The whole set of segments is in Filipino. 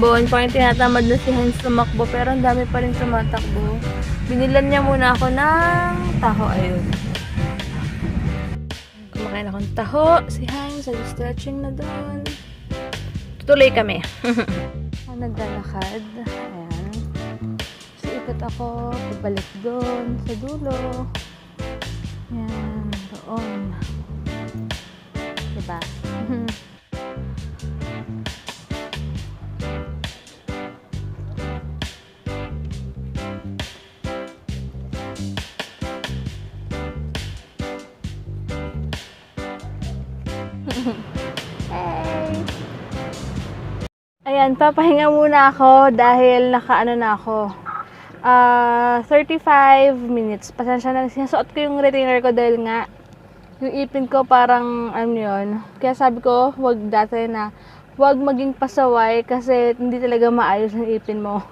ambon. Parang tinatamad na si Hans tumakbo, pero ang dami pa rin tumatakbo. Binilan niya muna ako ng taho, ayun. Kumakain akong taho. Si Hans, nag-stretching na doon. Tutuloy kami. Naglalakad. Ayan. So, ikot ako. Pabalik doon sa dulo. Ayan. Doon. Diba? Ayan, papahinga muna ako dahil nakaano na ako. 35 minutes. Pasensya na, sinasuot ko yung retainer ko dahil nga yung ipin ko parang ano yun. Kaya sabi ko, wag dati na wag maging pasaway kasi hindi talaga maayos yung ipin mo.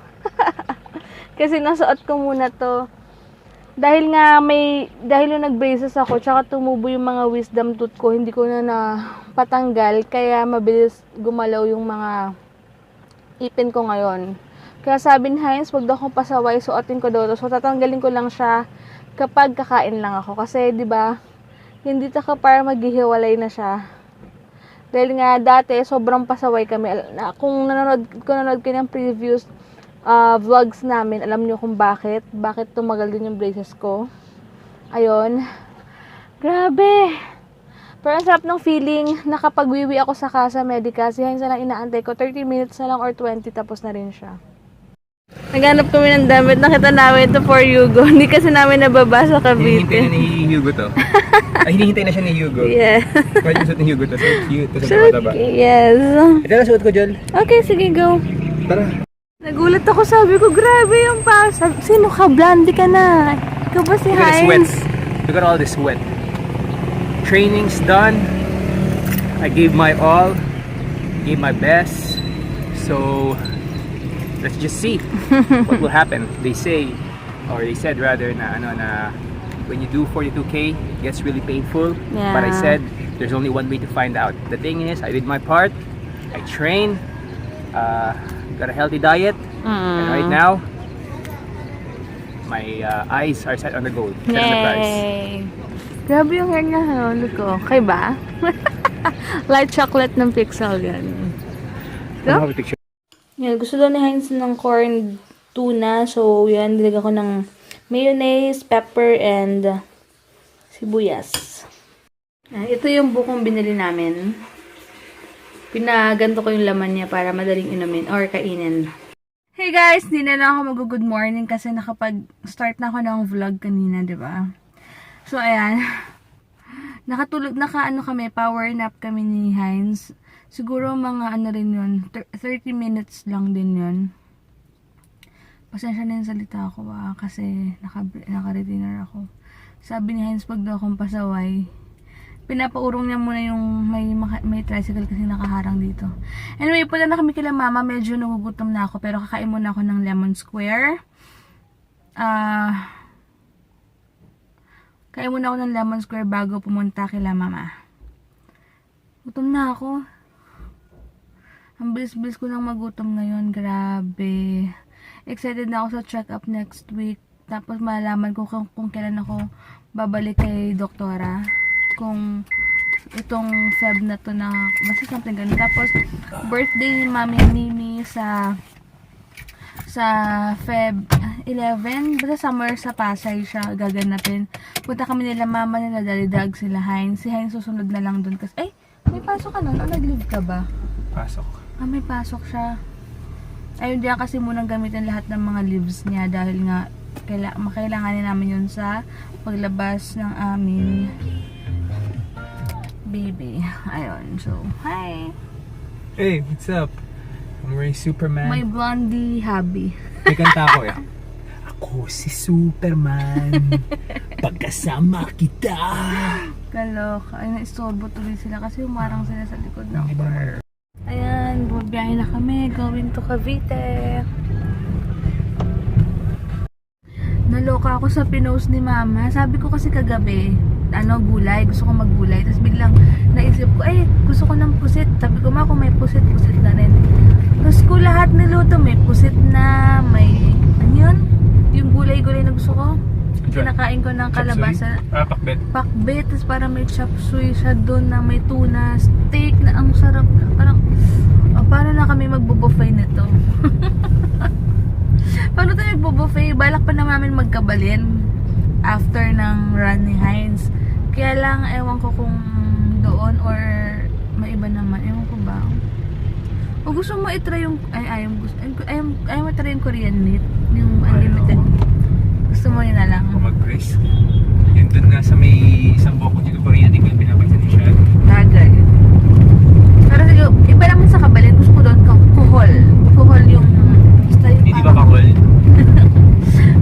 Kasi nasuot ko muna to. Dahil yung nag-braces ako, tsaka tumubo yung mga wisdom tooth ko, hindi ko na patanggal, kaya mabilis gumalaw yung mga ipin ko ngayon. Kaya sabi ni Heinz, wag daw akong pasaway, suotin ko daw to. So, tatanggalin ko lang siya kapag kakain lang ako. Kasi, di ba, hindi taka para maghihiwalay na siya. Dahil nga, dati, sobrang pasaway kami. Kung nanonood ko ng previous vlogs namin, alam niyo kung bakit tumagal din yung braces ko. Ayun. Grabe! Pero ang sarap ng feeling, nakapagwiwi ako sa Casa Medica. Si Heinz na lang inaantay ko. 30 minutes na lang or 20, tapos na rin siya. Naghanap kami ng damit. Nakita namin ito for Hugo. Hindi kasi namin nababa sa Cavite. Hinihintay na ni Hugo to. Ay, hinihintay na siya ni Hugo. Yeah. Pwede yung suot ni Hugo to. So cute. So, yes. Ito na suot ko, Jol. Okay, sige, go. Tara. Nagulat ako, sabi ko, grabe yung pass. Sino ka? Blondie ka na. Ikaw ba si Look at the sweat. Heinz? Look at all the sweat. Training's done. I gave my all. Gave my best. So, let's just see what will happen. They say, or they said rather, na when you do 42K, it gets really painful. Yeah. But I said, there's only one way to find out. The thing is, I did my part. I trained. Got a healthy diet. And right now, my eyes are set on the goal. Set on the prize. Yay! Grabe yung hair niya, look ko. Okay ba? Light chocolate ng Pixel, yan. I have a picture. Yan, gusto daw ni Heinz ng corned tuna. So, yan, nilagay ko ng mayonnaise, pepper, and sibuyas. Yan, ito yung bukong binili namin. Pinaganto ko yung laman niya para madaling inumin or kainin. Hey guys, hindi na lang ako mag-good morning kasi nakapag-start na ako ng vlog kanina, di ba? So, ayan. Nakaano kami, power nap kami ni Heinz. Siguro mga ano rin yun, 30 minutes lang din yun. Pasensya na yung salita ako kasi naka-retainer ako. Sabi ni Heinz, pag daw akong pasaway, pinapaurong niya muna yung may tricycle kasi nakaharang dito. Anyway, punta na kami kila mama. Medyo nagugutom na ako pero kakain muna ako ng lemon square. Kain muna ako ng lemon square bago pumunta kila mama. Gutom na ako. Ang bilis-bilis ko lang magutom ngayon. Grabe. Excited na ako sa check-up next week. Tapos malalaman ko kung kailan ako babalik kay doktora. Kung itong Feb na to na basta something ganun. Tapos birthday ni Mami Mimi sa Feb 11, basta somewhere sa Pasay siya gaganapin. Punta kami nila mama nila, dalidag sila Heinz. Si Heinz susunod na lang dun kasi, ay, may pasok ka nun? O nag-leave ka ba? Pasok. May pasok siya. Ayun diyan kasi munang gamitin lahat ng mga leaves niya dahil nga makailanganin namin yun sa paglabas ng aming baby. Ayun, so, hi! Hey, what's up? I'm wearing Superman. My blondie hubby. May kanta ako eh. Ako si Superman. Pagkasama kita. Kaloka. Ay, naistorbo tuloy sila kasi humarang sila sa likod ng bar. Ayan, bumabiyahe na kami. Going to Cavite. Naloka ako sa pinost ni mama. Sabi ko kasi kagabi, gulay. Gusto ko maggulay. Tapos biglang naisip ko, gusto ko ng pusit. Sabi ko, ma, kung may pusit na rin. Gusto ko lahat niluto. May pusit na, may, ano yun? Yung gulay-gulay na gusto ko. Kinakain ko ng kalabasa. Pakbet. Pakbet, tapos parang may chop suey siya doon na may tuna, steak na ang sarap. Parang, paano na kami magbo-buffet nito? Paano tayo magbo-buffet? Balak pa na namin magkabalin after ng run ni Heinz. Kaya lang, ewan ko kung doon or may iba naman. Ewan ko ba? O gusto mo itry yung, ayaw mo try yung Korean meat, yung unlimited. Gusto mo yun na lang. Kung mag-Chris. Yun dun nga sa may isang boko dito Korea, di ko yung pinapansin siya. Tagay. Pero sige, iba naman sa kabalin, gusto ko doon kuhol. Kuhol yung, basta yung Hindi ba kakol?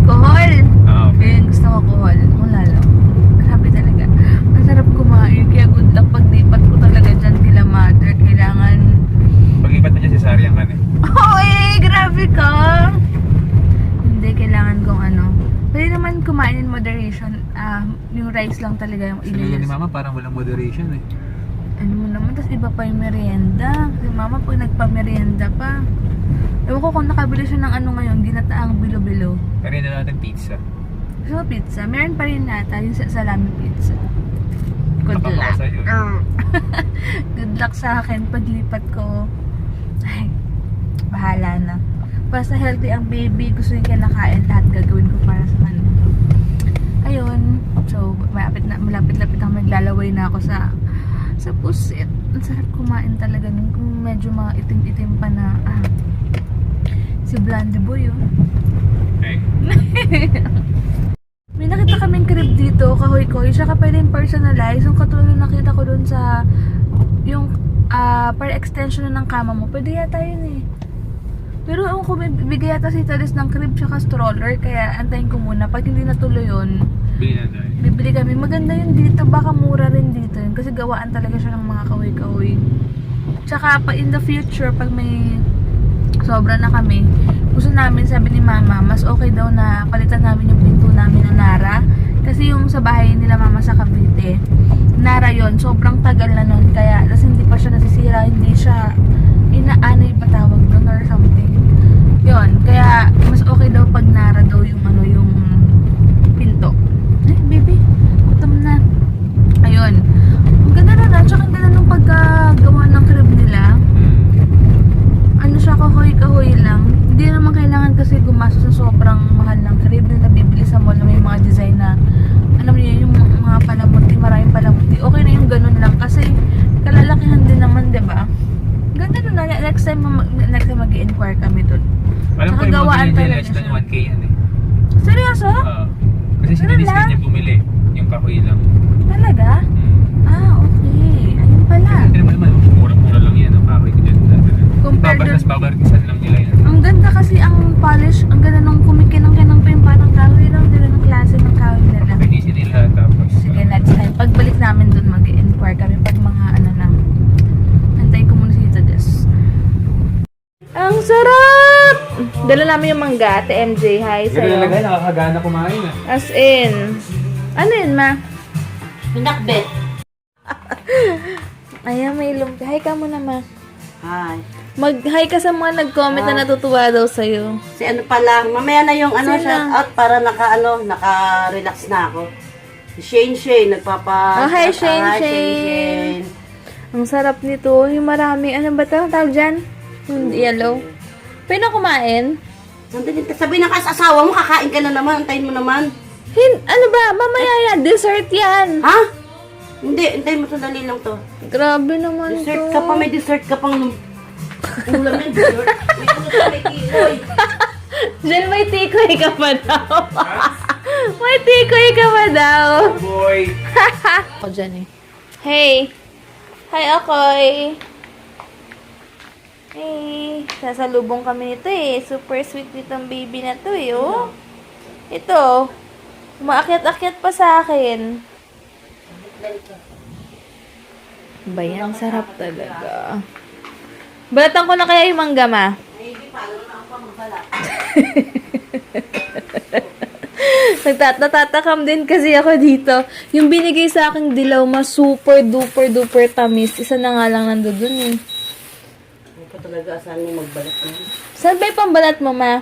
kuhol! Okay. Ayun, gusto ko kuhol. Wala lang. Grabe talaga. Ang sarap kumain, kaya good luck paglipat ko talaga dyan kila mother. Kailangan... Pag-ipat na dyan si Sari ang kanin. Oh, grabe ka! Hindi, kailangan kong ano. Pwede naman kumain in moderation. Yung rice lang talaga yung Sila ni ililis. Mama parang walang moderation eh. Ano mo naman, tapos iba pa yung merienda. Kasi mama pag nagpa-merienda pa. Ewan ko kung nakabili siya ng ano ngayon, ginataang bilo-bilo. Pero yun na natin pizza. So, pizza. Meron pa rin nata yung salami pizza. Good Baka luck. ako sa'yo eh. Good luck sa akin paglipat ko. Ay, bahala na. Basta healthy ang baby, gusto niya kinakain, lahat gagawin ko para sa kanya. Ayun. So, malapit-lapit ang maglalaway na ako sa pusit. Ang sarap kumain talaga nun. Kung medyo mga itim-itim pa na, si Blondie Boy, oh. Hey. May nakita kaming crib dito, kahoy-koy. Siya ka pwedeng personalize. Yung katulad na nakita ko dun sa, yung, para extension na ng kama mo. Pwede yata yun eh. Pero ewan ko, may bigay yata si Talis ng crib tsaka stroller. Kaya antayin ko muna. Pag hindi natuloy yun, Bili na tayo. bibili kami. Maganda yun dito. Baka mura rin dito yun. Kasi gawaan talaga siya ng mga kahoy-kahoy. Tsaka pa in the future, pag may sobra na kami, gusto namin, sabi ni Mama, mas okay daw na palitan namin yung pinto namin ng Nara. Kasi yung sa bahay nila Mama sa Cavite, Nara yon, sobrang tagal na nun. Kaya, tas hindi pa siya nasisira, hindi siya inaanay pa tawag doon or something. Yon, kaya mas okay daw pag Nara daw yung ano, yung pinto. Ay, baby, gutom na. Ayun. Ang ganda na, tsaka ang ganda nung pagkagawa ng crib nila. Ano siya, kahoy-kahoy lang. Hindi naman kailangan kasi gumastos sa sobrang mahal ng crib na nabibili sa mall na may mga design na, alam niyo yung mga palamuti, maraming palamuti. Okay na yung ganun lang kasi kalalakihan din naman, di ba? Ganda nun na. Next time mag-i-inquire kami dun. Alam ko Tsaka yung gawaan mga talaga less than siya. 1K yan eh. Seryoso? Kasi Ganun sinadiscuss lang? niya bumili. Yung kahoy lang. Talaga? Okay. Ayun pala. Hindi naman, mura-mura lang yan ang kahoy ko dyan. Compared Mas dun- babarkisan lang nila yan. Ang ganda kasi ang polish, ang ganda nung kumikinang-kinang pa yung parang kahoy lang. Hindi ng klase ng kahoy nila. Pinisi nila tapos. Sige, next time. Pagbalik namin dun, mag-inquire kami pag mga ano na. Antayin ko muna si Tita Des. Ang sarap! Dala namin yung mangga, Ate MJ. Hi sa'yo. Nakakagana kumain ah. As in. Ano yun, ma? Pinakbet. Ayan, may lumpia. Hi ka muna, ma. Hi. Mag-hi ka sa mga nag-comment na natutuwa daw sa'yo. Si ano pala, mamaya na yung ano, Sino? shout out para naka-relax na ako. Si Shane, nagpapa... Oh, hi, Shane, Hi, Shane. Ang sarap nito. Yung marami. Ano ba ito? Tawag dyan? Yung yellow. Pwede na kumain? Sandali, sabihin ng asawa mo, kakain ka na naman, antayin mo naman. Ano ba? Mamaya yan. Dessert yan. Ha? Hindi, antayin mo, sandali lang to. Grabe naman Dessert to. ka pa, may dessert ka pang ulam yan, dessert. May ulam ka, may kiloy. Diyan may tikoy ka pa daw. May tikoy ka pa daw. Boy! Ako dyan eh. Hey! Hi, Akoy! Hey! Sasalubong kami nito eh. Super sweet nitong baby na to eh, oh. Ito. Umaakyat-akyat pa sa akin. Ba yan? Sarap talaga. Balatan ko na kaya yung mangga, ma. Natatakam din kasi ako dito. Yung binigay sa aking dilaw, super duper duper tamis. Isa na nga lang nandoon eh. talaga saan mo magbalat na. Saan ba yung pambalat mo, ma?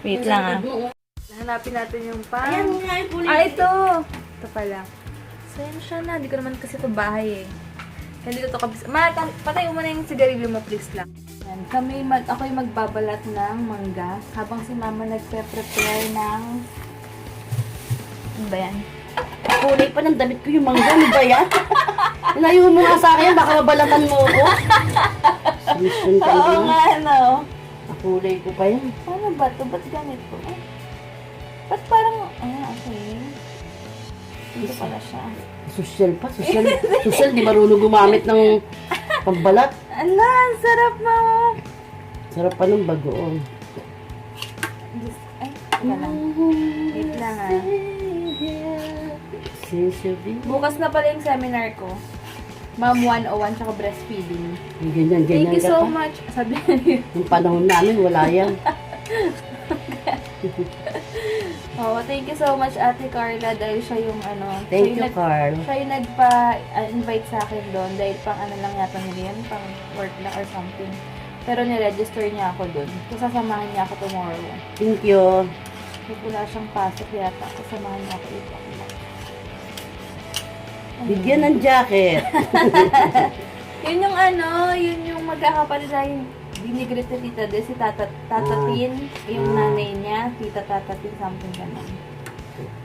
Wait lang ah. Ano, Hanapin natin yung pang... ayan nga yung kulay. Ah, ito! Ito pala. Sensya na. Hindi ko naman kasi ito bahay eh. Kaya hindi ko ito kabis... Ma, patay mo na yung sigarilyo mo, please lang. Yan. Ako'y magbabalat ng mangga habang si mama nagpe-prepare ng... Ano ba yan? Kulay pa ng damit ko yung mangga. Ano ba yan? Inayo mo nga sa akin, baka mabalatan mo ako. Mission ka Oo yun. nga, ano? Kulay ko pa yan. Paano ba ito? Ba't ganito? Ay, ba't parang... okay. Ito pala siya. Social pa, social. Social, di marunong gumamit ng pambalat. Ala, ang sarap mo! Sarap pa ng bagoong. Ay, teka lang. Wait lang ah. Bukas na pala yung seminar ko. Mom 101 tsaka breastfeeding. Ganyan, ganyan Thank you ka so pa. much. Sabi niyo. Yung panahon namin, wala yan. Oh, thank you so much Ate Carla dahil siya yung ano. Thank you, Carl. Siya yung nagpa-invite sa akin doon dahil pang ano lang yata nila yan, pang work lang or something. Pero niregister niya ako doon. So, sasamahan niya ako tomorrow. Thank you. Kasi wala siyang pasok yata. Sasamahan niya ako ito. Bigyan ng jacket. Yun yung ano, yun yung magkakapatid na yung binigrit ni Tita Des, si Tata Tin, yung nanay niya, Tita Tin, something ganun.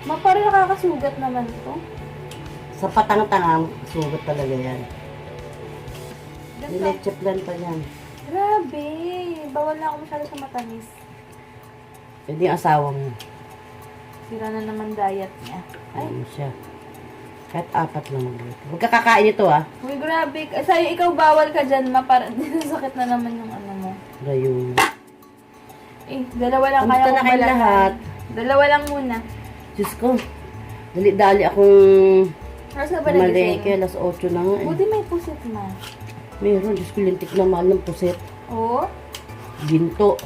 Ma, parang nakakasugat naman ito. Sa patang-tanga, sugat talaga yan. Ganito. Nileche plan pa yan. Grabe, bawal na ako masyado sa matamis. Pwede yung asawa mo. Sira na naman diet niya. Ay, Ayun siya. Kahit 4 lang magluto. Huwag ka kakain ito ah. uy, grabe. Sa'yo, ikaw bawal ka dyan, ma, parang sakit na naman yung ano mo. Gayon. Eh, dalawa lang Kamusta kaya na kong kayong balatan. lahat? Dalawa lang muna. Diyos ko. Dali-dali akong Oras ka ba malengke. nagising? Alas 8 na nga eh. Buti may pusit na. Meron. Diyos ko, lintik na mahal ng puset. Oo? Ginto.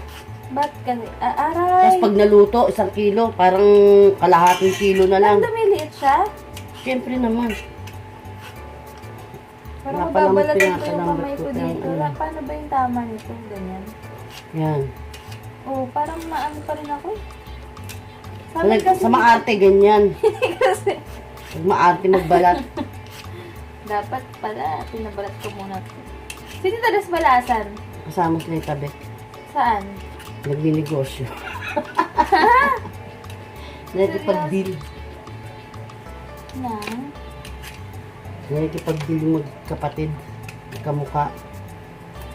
Ba't kasi? Tapos Aray! pag naluto, 1 kilo. Parang kalahating kilo na lang. Ang dumiliit siya? Siyempre naman. Parang Napalambot mababalatan ko yung pinapalambot kamay ko ko. dito. Yan. Paano ba yung tama nito? Ganyan. Yan. Oo, parang maano pa rin ako eh. Sabi kasi... Sa maarte, ganyan. kasi... Pag maarte magbalat. Dapat pala, pinabalat ko muna ito. Sino tadas balasan? Kasama sila yung tabi. Saan? Nagninegosyo. Nakikipag-deal. Na? Nakikipag-deal yung magkapatid. Magkamuka.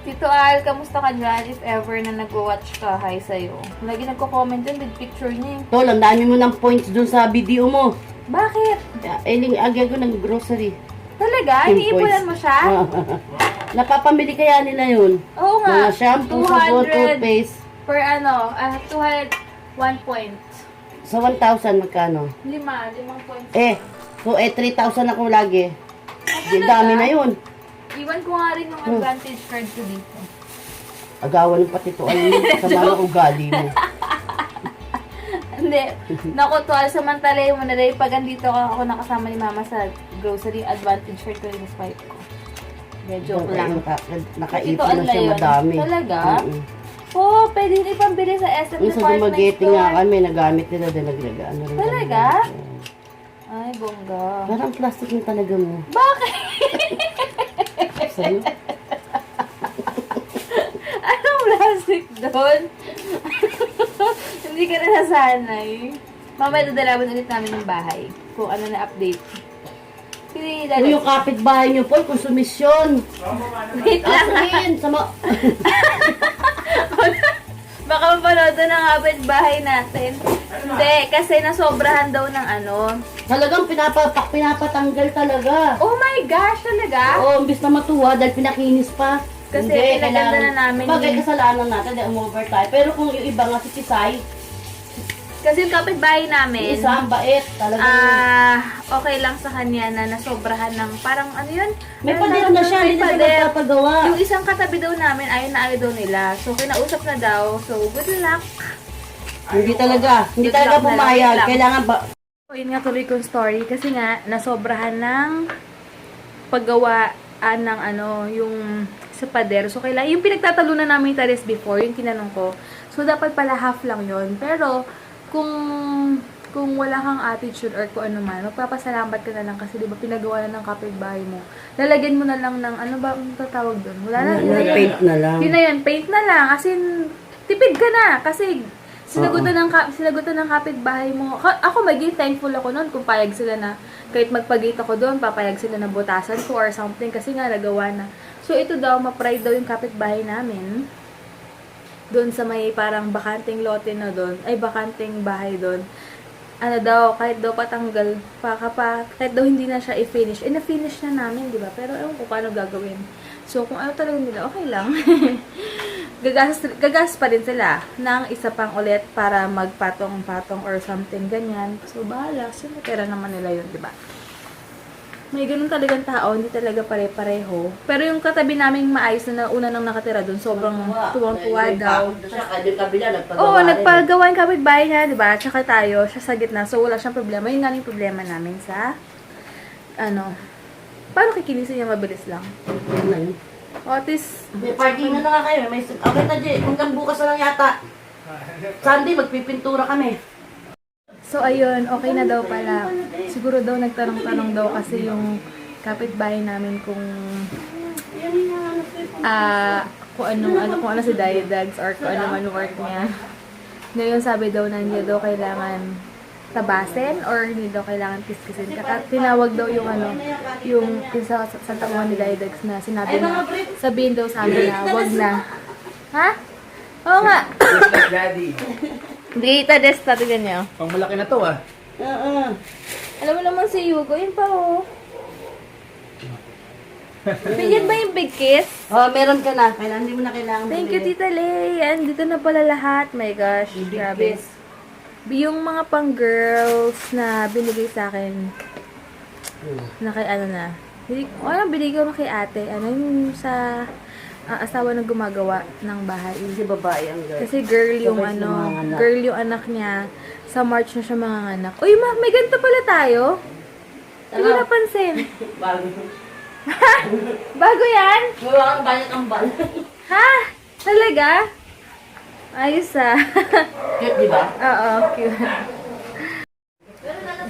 Tito Al, kamusta ka dyan? If ever na nag-watch ka, hi sa'yo. Lagi nagko-comment din with picture niya eh. Tol, ang dami mo ng points dun sa video mo. Bakit? Eling, agay ko ng grocery. Talaga? Team Iniipunan points. mo siya? Napapamili kaya nila yun. Oo nga. Mga shampoo, sabon, 200 toothpaste. per ano, 200, 1 point. Sa 1,000 magkano? 5 points. So 3,000 ako lagi. Di talaga? dami na yun. Iwan ko nga rin yung advantage card ko dito. Agawan ng patituan mo sa mga ugali mo. Hindi. Naku, tuwal, samantalay mo na dahil pag andito ako nakasama ni mama sa grocery, advantage card ko rin sa swipe ko. Medyo joke lang. Nakaipon na siya madami. Talaga? Mm-mm. Oo, pwede din ipambili sa SM Yung sa department Dumaguete store. nga kami, nagamit nila din naglagaan. Talaga? Ay, bongga. Parang plastic na talaga mo. Bakit? Sa'yo? Anong plastic doon? Hindi ka na nasanay. Mamaya dadalaban ulit namin ng bahay. Kung ano na update. Sige, Kung yung kapitbahay niyo po, konsumisyon. wait lang. Asahin, sama. Baka mapanood ng kapitbahay natin. Hindi, kasi nasobrahan daw ng ano. Talagang pinapatanggal talaga. Oh my gosh, talaga? Oo, imbis na matuwa dahil pinakinis pa. Kasi pinaganda na namin Bagay yun. kasalanan natin dahil umover tayo. Pero kung yung iba nga si Tisay, Kasi yung kapitbahay namin, isa ang bait. Talagang okay lang sa kanya na nasobrahan ng parang ano yun? may Ano pader tawag na doon? siya, May hindi na siya pader. magpapagawa. Yung isang katabi daw namin, ayaw na ayaw daw nila. So, kinausap na daw. So, good luck. Hindi talaga. Hindi Good talaga luck na lang, pumayag. wait lang. Kailangan ba... So, yun nga tuloy kong story. Kasi nga, nasobrahan ng paggawa ng ano, yung sa pader. So, kailangan, yung pinagtatalunan namin yung tiles before, yung tinanong ko. So, dapat pala half lang yon. Pero, kung wala kang attitude or kung ano man, magpapasalamat ka na lang kasi di ba pinagawa na ng kapitbahay mo. Lalagyan mo na lang ng, ano ba ang tatawag doon? Wala na. Paint na lang. Yun na yun, paint na lang. As in, tipid ka na. Kasi, sinagutan ng kapitbahay mo. Ako, maging thankful ako noon kung payag sila na, kahit magpagate ako doon, papayag sila na butasan ko or something kasi nga nagawa na. So, ito daw, ma-pride daw yung kapitbahay namin. Doon sa may parang bakanting lote na doon, ay bakanting bahay doon. Ano daw, kahit daw patanggal, kahit daw hindi na siya i-finish. Na-finish na namin, di ba? Pero ewan ko paano gagawin. So, kung ano talaga nila, okay lang. gagas pa rin sila ng isa pang ulit para magpatong-patong or something, ganyan. So, bahala. Sinatira naman nila yun, di ba? May ganun talagang tao, hindi talaga pare-pareho. Pero yung katabi naming maayos na una nang nakatira doon, sobrang tuwang-tuwa daw. Saka yung kabila, nagpagawa Oo, rin. nagpagawa yung kapitbahay niya, di ba? Tsaka tayo, siya sa gitna. So, wala siyang problema. Yun nga yung problema namin sa, paano kikinisin niya mabilis lang? Yun na yun. O, at least, May parking na nga kayo. Okay na, Jay. Hanggang bukas na lang yata. Sunday, magpipintura kami. so ayun, okay na daw pala. Siguro daw nagtanong-tanong daw kasi yung kapitbahay namin kung kung ano si Diadags or kung ano man work niya. Ngayon sabi daw na hindi daw kailangan tabasin or hindi daw kailangan kiskisin. Tinawag daw yung yung sa tanungan ni Diadags na sinabi na sabihin daw sa amin na wag na. Ha? Oo nga. Daddy. Dita desta, tignan niyo. Pang malaki na to ah. Oo. Alam mo naman si Yugo, yun pa oh. Bigyan ba yung big kiss? Oh, meron ka na. Kailangan, hindi mo na kailangan. Thank you, Tita Lay. Yan, dito na pala lahat. My gosh, grabe. Yung mga pang girls na binigay sa akin, na kay binigay ko na kay ate. Ano yung sa asawa na gumagawa ng bahay. Hindi babae ang girl. Kasi girl yung Sabay sila mga anak. girl yung anak niya. Sa March na siya mga anak. Uy, may ganito pala tayo? Hindi ko napansin. Bago. Bago yan? Wala kang banyak ang bal. Ha? Talaga? Ayos ah. Cute, di ba? Oo, cute.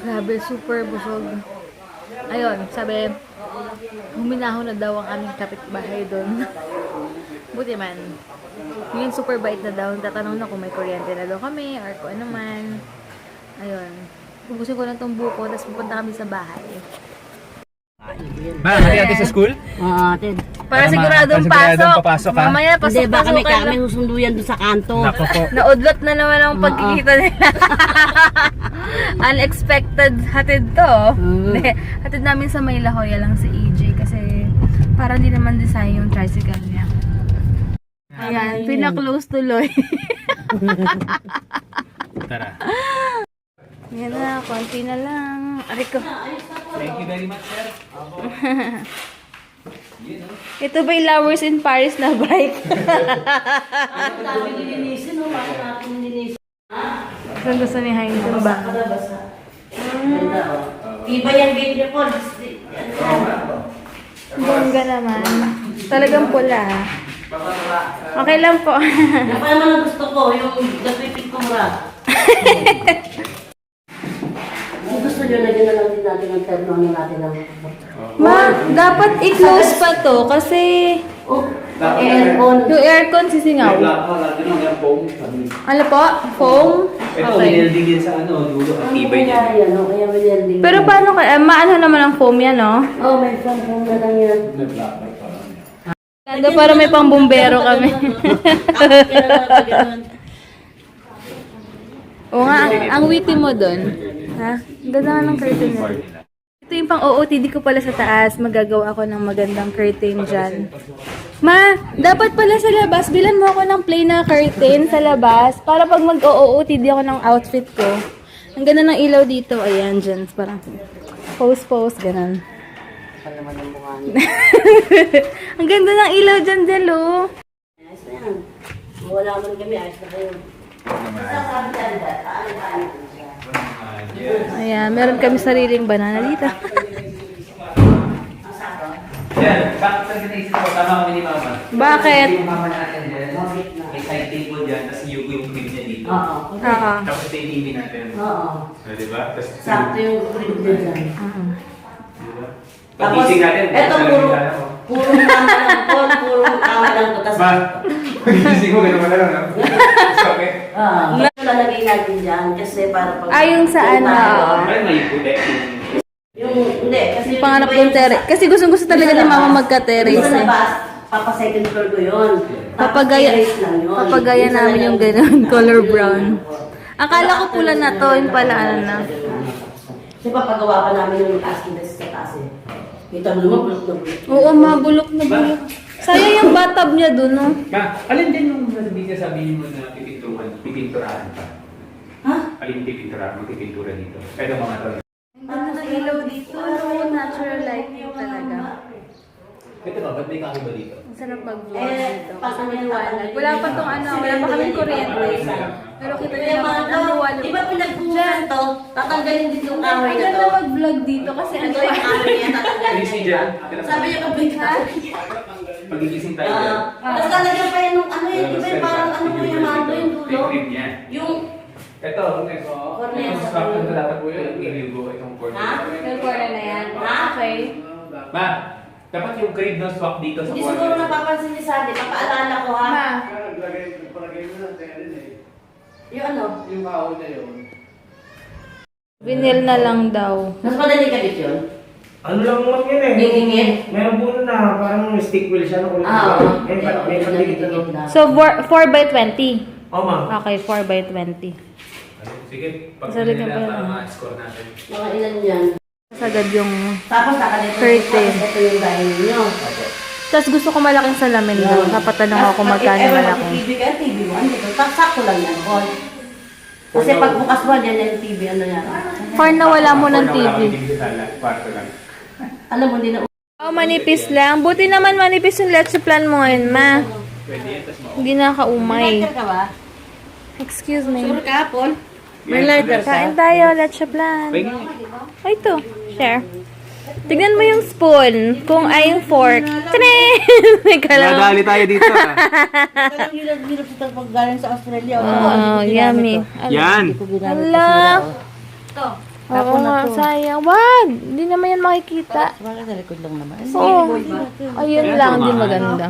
Grabe, super busog. Ayun, sabi, huminahon na daw ang aming kapitbahay doon. Buti man. Yun, super bait na daw. Tatanong na kung may kuryente na daw kami or kung ano man. Ayun. Pupusin ko lang tong buko, tapos pupunta kami sa bahay. Ma, hati-hati sa school? Oo, atin. Para Para siguradong siguradong pasok. papasok, ha? Mamaya, Hindi, baka may pasok-pasokan kami susunduyan doon sa kanto. Nako po. Naudlot na naman ang pagkikita nila. Unexpected hatid to. Hindi, hatid namin sa May La Jolla lang si EJ kasi para hindi naman design yung tricycle niya. Ayan, pina-close tuloy. Tara. Yan na, konti na lang. Aray ko. Thank you very much, sir. Ito ba yung Lovers in Paris na bike? Namin nilinisin, no? Bakit natin nilinisin? Saan gusto ni Heinz yung ba? Iba yan, gate report. Bongga naman. Talagang pula. Okay lang po. Yan pa naman ang gusto ko, yung napipit ko mura. Kung gusto nyo, lagyan na lang din natin ang terno natin ng... Ma, dapat i-close pa to kasi Oh, aircon. yung aircon sisingaw. Ano po? Foam? Ito, Okay. ninelding din sa dulo. Ang tibay niya. Yan, no? Kaya may landing. Pero paano kaya? Maano naman ang foam yan, no? Oh, may fan na lang yan. Ganda para may pang bumbero kami. Oo nga, ang witty mo dun. Ha? Ang ganda nga ng curtain mo. Ito yung pang OOTD ko pala sa taas. Magagawa ako ng magandang curtain dyan. Ma, dapat pala sa labas, bilan mo ako ng plain na curtain sa labas para pag mag-OOTD ako ng outfit ko. Ang ganda ng ilaw dito. Ayan, dyan. Parang pose, ganun. naman ang mukha niya. Ang ganda ng ilaw dyan, Jelo. Ayos na yan. Wala man kami, ayos na kayo. Sasabi ka rin dahil, paano siya? Ayan, meron kami sariling banana dito. Yan, bakit talaga naisip ko, tama kami ni Mama. Bakit? Yung mama natin dyan, may side table dyan, tapos yung crib niya dito. Oo. Oo. Tapos ito yung TV natin. Oo. Diba? Tapos, Sakto yung crib niya dyan. diba? Tapos, Pagising natin, eto puro mama lang po, puro mama lang po. Tapos, Ma, pagising mo, gano'n na lang, no? Okay. lalagay natin dyan kasi para pag... Yung sa ano, oo. Ay, may puti. Hindi, kasi... Yung pangarap kong terrace. Kasi gustong-gusto talaga ni mama magka-terrace Sa eh. labas, papa second floor ko yun. Papagaya, Tapos terrace lang yun. papagaya Minsan namin lang yung ganun, color brown. Akala ko pula na to, yung pala ano na. Kasi papagawa pa namin yung asking desk sa taas eh. Kita mo naman, bulok na bulok. Oo, mabulok na bulok. Sayang yung bathtub niya dun, no? Ma, alin din yung hindi ka sabihin mo na pipinturahan pa? Ha? Alin pipinturahan, magpipintura dito? Ito mga to. Ang na ilaw dito, natural lighting talaga. Ito ba, ba't may kakiba dito? Ang sarap mag-vlog Eh, dito. pag ano yung Maliwanag. Wala pa tong ano, wala pa kaming kuryente. Pero kita niyo Kaya naman, mga ang liwanag. iba pinagbuhan to, tatanggalin din yung kahoy Ang na ganda to. mag-vlog dito kasi Ito ano yung kahoy niya, tatanggalin Easy na dyan. yun. Sabi niya kapag ha? Pagigising tayo dyan. Tapos lalagyan pa yun nung ano yun, di ba yung parang ano mo yung manto yung dulo? Yung crib niya. Yung, Ito, ito. Cornea. Itong structure na dapat po yung iligo, itong corner. Ha? yung corner na yan. Ha? Okay. Ma, dapat yung crib na swak dito sa hindi corner. siguro napapansin ni Sandy, papaalala ko ha. Ma, Yung ano? vinyl na lang daw. Mas madaling kabit yun? Ano lang naman yun eh. Dingdingin? Meron po na parang stick wheel siya. No? Oo. May pandikit na. So, 4 by 20. Oh, ma'am. Okay, 4 by 20. Sige, pag Sarili ka nila pa para lang. ma-score natin. Mga ilan yan? Sagad yung... Tapos nakalito. Curtain. Tapos ito yung dining nyo. Tapos gusto ko malaking salamin daw. Napatanong ako kung magkano malaki. TV ka, TV1 dito. Sakto lang yan, Paul. Kasi pag bukas mo, yan yung TV, ano yan. Far na wala mo ng TV. Wala akong sa sala, kwarto lang. Alam mo, hindi na... Oh, manipis lang. Buti naman manipis yung leche plan mo ngayon, ma. Pwede yan, tas Hindi nakaumay. Lighter ka ba? Excuse me. Sure ka, Paul? May lighter Kain tayo, leche plan. Pwede. Ay, ito. Share. Tignan mo yung spoon. Kung ay yung fork. Tadaan! May kalaw. Nadali tayo dito ah. Talagang hirap sa pag galing sa Australia. Oh, yummy. Yan. Hala. Oo nga, sayang. Wag! Hindi naman yan makikita. Bakit sa likod lang naman? Oo. Ayun lang, hindi maganda.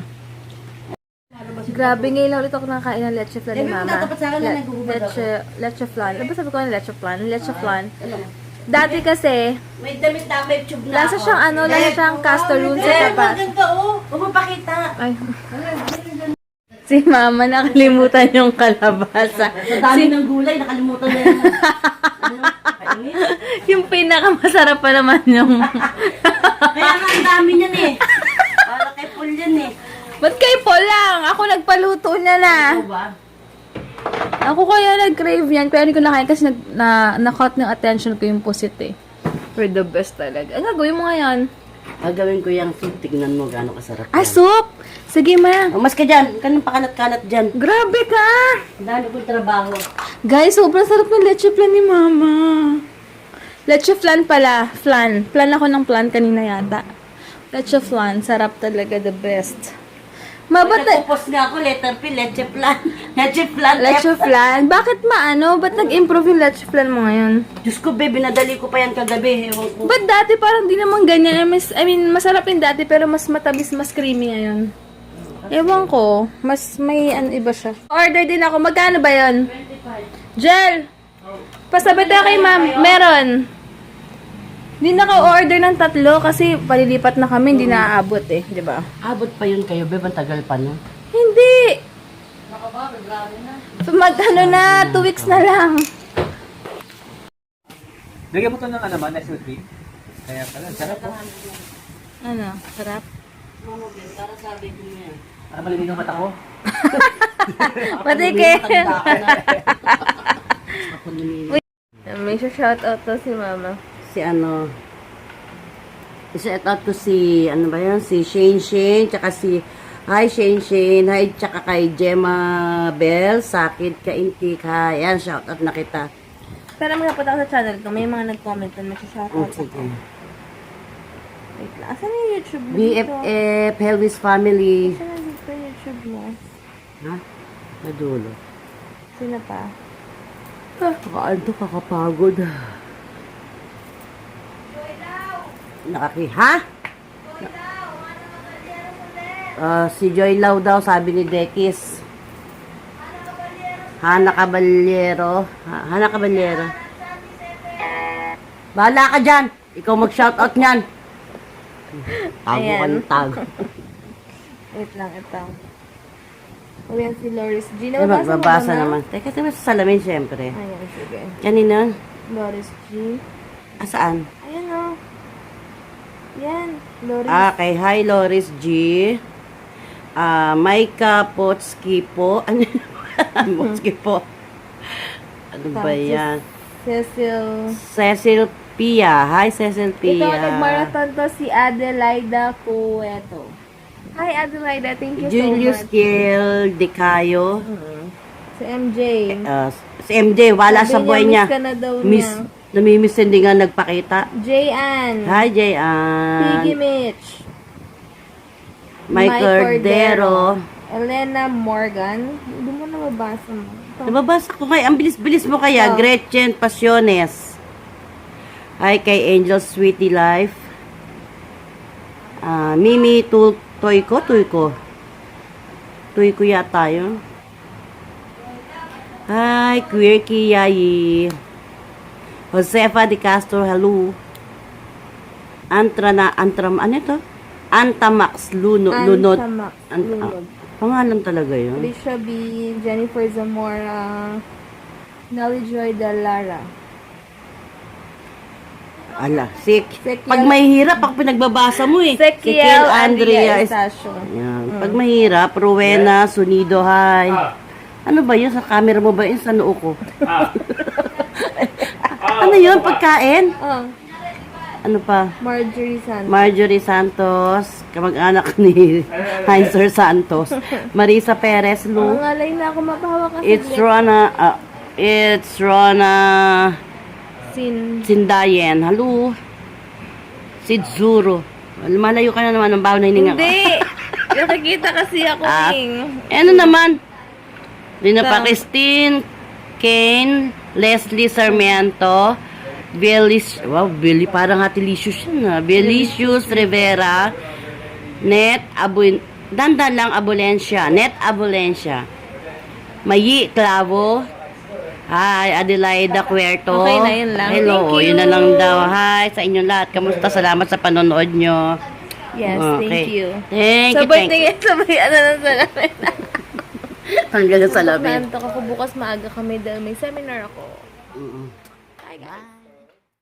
Grabe, ngayon lang ulit ako nakakain ng leche flan ni mama. dapat sa akin na nag-uubad ako. Leche flan. Ano ba sabi ko ng leche flan? Leche flan. Dati kasi, May damit na, may tube na lasa ako. siyang ano, lasa siyang castorone sa tapat. Maganda oh. Huwag mo pakita. Ay. Si mama nakalimutan yung kalabasa. Sa dami ng gulay, nakalimutan na yan. Ano? Kainit. Yung pinakamasarap pa naman yung... Kaya nga ang dami niyan eh. Para kay Paul yan eh. Ba't kay Paul lang? Ako nagpaluto niya na. Ikaw ba? Ako kaya nag-crave yan, pero hindi ko nakain kasi na-caught ng attention ko yung pusit eh. For the best talaga. Ano, gawin mo ngayon? Gagawin ko yung soup. Tignan mo gaano kasarap Ah, soup! Sige, ma. Mas ka dyan. Kanang pakalat-kalat dyan. Grabe ka! Ang dami kong trabaho. Guys, sobrang sarap ng leche flan ni mama. Leche flan pala. Flan. Plan ako ng flan kanina yata. Leche flan. Sarap talaga. The best. Ma, ba't na- Nagpo-post nga ako, letter P, leche plan. Leche plan. leche F. flan? Bakit maano? Ba't nag-improve yung leche flan mo ngayon? Diyos ko, babe, binadali ko pa yan kagabi. Ewan ko. Ba't dati parang di naman ganyan? I mean, masarap yung dati pero mas matabis, mas creamy ngayon. Ewan ko. Mas may ano iba siya. Order din ako. Magkano ba yun? 25. Jel! Pasabi tayo kay ma'am. Meron. Hindi naka-order ng 3 kasi palilipat na kami. Hindi naaabot eh. Di ba? Abot pa yun kayo, babe. Ang tagal pa no? Hindi! Ano na, 2 weeks na lang. Lagyan mo ito ng ano, nestle cream. Kaya pala, sarap po. Ano? Sarap? Mama, babe, para sabi ko niya. Para malinig ang mata ko. Pati kay... Tanda ko na. Ako lumili. May shoutout to si mama. Si ano, i-shout out ko si, ano ba yan, si Shane Shane, tsaka si, hi Shane Shane, hi, tsaka kay Gemma Bell, Sakit, Kaintik, hi, yan, shout out na kita. Pero mga punta ko sa channel ko, may mga nag-comment na mag-shoutout. Sige. Wait lang. Asan yung YouTube mo dito? BFF, Helvis Family. Asan na dito yung YouTube mo? Ha? Madulo. Sino pa? Kakaan to, kakapagod. Ha? Si Joy Lau daw, sabi ni Dekis. Hana Caballero. Hana Caballero. Bahala ka dyan. Ikaw mag-shoutout niyan. Tago ka Ayan. ng tago. Wait lang, ito. O yan si Loris G. Ay, Nababasa mo ba magbabasa na? naman. Teka, diba sa salamin, syempre. Ayan, sige. Kanina? Loris G. Saan? Ayan o. Yan. Loris. Okay, hi Loris G. Maika Potski po. Ano yun? Potski po. Ano ba yan? Cecil. Cecil Pia. Hi Cecil Pia. Ito, nag-marathon to si Adelaida Cueto. Hi Adelaida, thank you Julius so much. Gil Decayo. Si MJ. Si MJ, wala sa Sabi buhay niya, niya. miss ka na daw Miss, niya. namimiss hindi nga nagpakita. J.Ann. Hi Jayan. Piggy Mitch. Mike Cordero. Elena Morgan. Hindi mo na mabasa mo. Ito. Nababasa ko kaya. Ang bilis-bilis mo kaya. Oh. Gretchen Pasiones. Hi kay Angel Sweetie Life. Mimi Tuyko. Tuyko yata yun. Hi, Quirky Yayi. Josefa de Castro, hello. Ano ito? Antamax Lunod. Antamax Lunod. Pangalan talaga yun. Alicia B. Jennifer Zamora. Nelly Joy Dalara. Ala, Sekiel- pag may hirap, pag pinagbabasa mo eh. Sekiel Andrea Is- Estacio. Yan. Pag mahirap, Rowena Sunido, hi. Ano ba yun? Sa camera mo ba yun? Sa noo ko? Ano yun? Pagkain? Oh, Ano pa? Marjorie Santos. Marjorie Santos, kamag-anak ni Heinzer Santos. Marisa Perez, Lu. Ngalay na ako mapahawak kasi. It's Rona Sindayen. Hello. Sidzuro. Malayo ka na naman ng baon na hininga ka. Hindi. Nakikita kasi ako Ano naman? Lina pa Christine, Kane, Leslie Sarmiento, Billy, parang Hatilicious yun ha. Belicious Rivera, Dandan lang Abulencia, Net Abulencia, Mayi Clavo, hi, Adelaida Cuerto. Okay na, yun lang. Hello, Thank you. yun na lang daw. Hi sa inyo lahat. Kamusta? Salamat sa panonood nyo. Yes, Okay. thank you. Thank you, Sabay thank you. tingin, sabay ano ng salamin. Hanggang sa salamin. Nanto ako bukas maaga kami dahil may seminar ako. Bye guys.